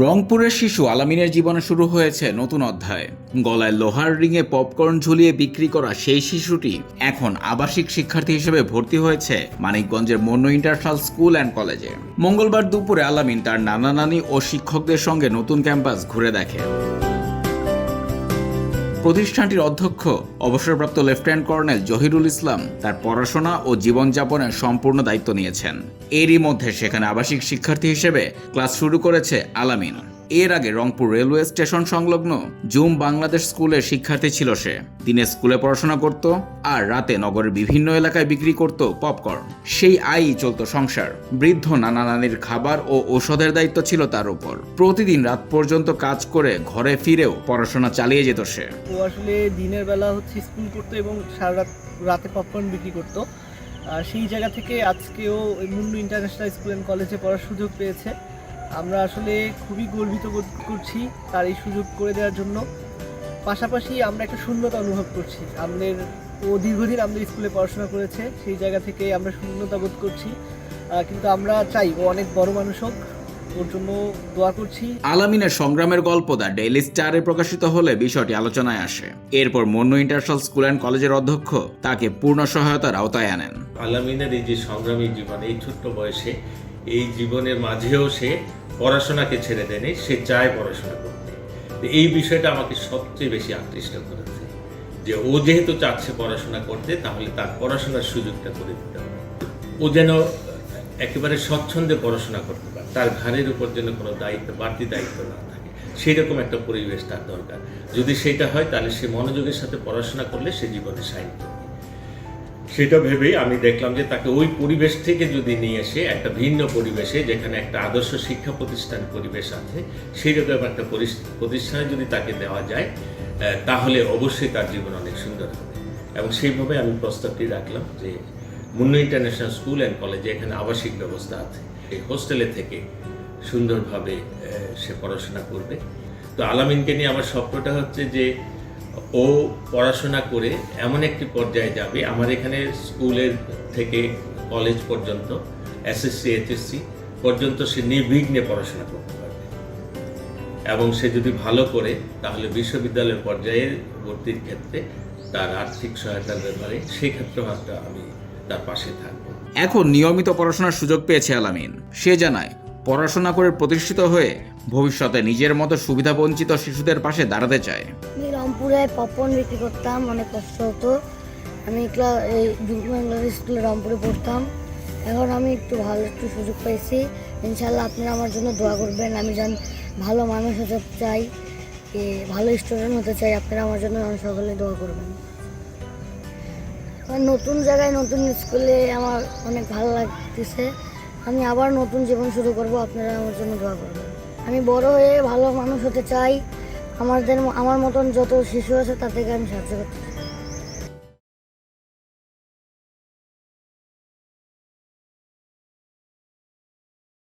রংপুরের শিশু আলামিনের জীবনে শুরু হয়েছে নতুন অধ্যায়। গলায় লোহার রিংয়ে পপকর্ন ঝুলিয়ে বিক্রি করা সেই শিশুটি এখন আবাসিক শিক্ষার্থী হিসেবে ভর্তি হয়েছে মানিকগঞ্জের মন্নু ইন্টারন্যাশনাল স্কুল অ্যান্ড কলেজে। মঙ্গলবার দুপুরে আলামিন তার নানা নানি ও শিক্ষকদের সঙ্গে নতুন ক্যাম্পাস ঘুরে দেখে। প্রতিষ্ঠানটির অধ্যক্ষ অবসরপ্রাপ্ত লেফটেন্যান্ট কর্নেল জহিরুল ইসলাম তার পড়াশোনা ও জীবনযাপনের সম্পূর্ণ দায়িত্ব নিয়েছেন। এরই মধ্যে সেখানে আবাসিক শিক্ষার্থী হিসেবে ক্লাস শুরু করেছে আলামিন। এর আগে রংপুর রেলওয়ে স্টেশন সংলগ্ন জুম বাংলাদেশ স্কুলের শিক্ষার্থী ছিল সে। দিনে স্কুলে পড়াশোনা করত আর রাতে নগরের বিভিন্ন এলাকায় বিক্রি করত পপকর্ন। সেই আয়ই চলত সংসার। বৃদ্ধ নানা নানির খাবার ও ঔষধের দায়িত্ব ছিল তার উপর। প্রতিদিন রাত পর্যন্ত কাজ করে ঘরে ফিরেও পড়াশোনা চালিয়ে যেত সে। ও আসলে দিনের বেলা স্কুল করতো এবং সারা রাতে পপকর্ন বিক্রি করতো। সেই জায়গা থেকে আজকেও মুন্নু ইন্টারন্যাশনাল স্কুল অ্যান্ড কলেজে পড়ার সুযোগ পেয়েছে। আমরা আসলে খুবই গর্বিত বোধ করছি তার এই সুযোগ করে দেওয়ার জন্য। পাশাপাশি আমরা একটা শূন্যতা অনুভব করছি। ও দীর্ঘদিন আমাদের স্কুলে পড়াশোনা করেছে, সেই জায়গা থেকে আমরা শূন্যতা বোধ করছি। কিন্তু আমরা চাই ও অনেক বড় মানুষ হোক, ওর জন্য দোয়া করছি। আলামিনের সংগ্রামের গল্প দ্য ডেইলি স্টারে প্রকাশিত হলে বিষয়টি আলোচনায় আসে। এরপর মন্নু ইন্টারন্যাশনাল স্কুল অ্যান্ড কলেজের অধ্যক্ষ তাকে পূর্ণ সহায়তার আওতায় আনেন। আলামিনের এই যে সংগ্রামী জীবন, এই ছোট্ট বয়সে এই জীবনের মাঝেও সে পড়াশোনাকে ছেড়ে দেয়নি, সে চায় পড়াশোনা করতে। এই বিষয়টা আমাকে সবচেয়ে বেশি আকৃষ্ট করেছে যে ও যেহেতু চাচ্ছে পড়াশোনা করতে, তাহলে তার পড়াশোনার সুযোগটা করে দিতে হবে। ও যেন একেবারে স্বচ্ছন্দে পড়াশোনা করতে পারে, তার ঘাড়ের উপর যেন কোনো বাড়তি দায়িত্ব না থাকে, সেই রকম একটা পরিবেশ তার দরকার। যদি সেটা হয় তাহলে সে মনোযোগের সাথে পড়াশোনা করলে সে জীবনে সাইন করবে। সেটা ভেবেই আমি দেখলাম যে তাকে ওই পরিবেশ থেকে যদি নিয়ে এসে একটা ভিন্ন পরিবেশে, যেখানে একটা আদর্শ শিক্ষা প্রতিষ্ঠান পরিবেশ আছে, সেই রকম একটা প্রতিষ্ঠানে যদি তাকে দেওয়া যায়, তাহলে অবশ্যই তার জীবন অনেক সুন্দর হবে। এবং সেইভাবে আমি প্রস্তাবটি রাখলাম যে মুন্নু ইন্টারন্যাশনাল স্কুল অ্যান্ড কলেজে এখানে আবাসিক ব্যবস্থা আছে, এই হোস্টেলে থেকে সুন্দরভাবে সে পড়াশোনা করবে। তো আলামিনকে নিয়ে আমার স্বপ্নটা হচ্ছে যে ও পড়াশোনা করে এমন একটি পর্যায়ে যাবে, আমার এখানে স্কুলের থেকে কলেজ পর্যন্ত, এসএসসি এইচএসসি পর্যন্ত সে নির্বিঘ্নে পড়াশোনা করতে পারবে। এবং সে যদি ভালো করে, তাহলে বিশ্ববিদ্যালয়ের পর্যায়ে ভর্তির ক্ষেত্রে তার আর্থিক সহায়তার ব্যাপারে সেই ক্ষেত্রে আমি তার পাশে থাকবো। এখন নিয়মিত পড়াশোনার সুযোগ পেয়েছে আলামিন। সে জানায় পড়াশোনা করে প্রতিষ্ঠিত হয়ে ভবিষ্যতে নিজের মতো সুবিধাবঞ্চিত শিশুদের পাশে দাঁড়াতে চায়। আমি রংপুরে পপকর্ন বিক্রি করতাম, অনেক কষ্ট হতো। আমি জুম বাংলাদেশ স্কুলে রংপুরে পড়তাম। এখন আমি একটু সুযোগ পেয়েছি। ইনশাল্লাহ আপনারা আমার জন্য দোয়া করবেন। আমি যেন ভালো মানুষ হতে চাই, ভালো স্টুডেন্ট হতে চাই। আপনারা আমার জন্য সকলে দোয়া করবেন। নতুন জায়গায় নতুন স্কুলে আমার অনেক ভালো লাগতেছে। আমি আবার নতুন জীবন শুরু করব, আপনারা আমার জন্য দোয়া করবেন। আমি বড় হয়ে ভালো মানুষ হতে চাই। আমার মতন যত শিশু আছে তাদেরকে আমি সাহায্য করতে চাই।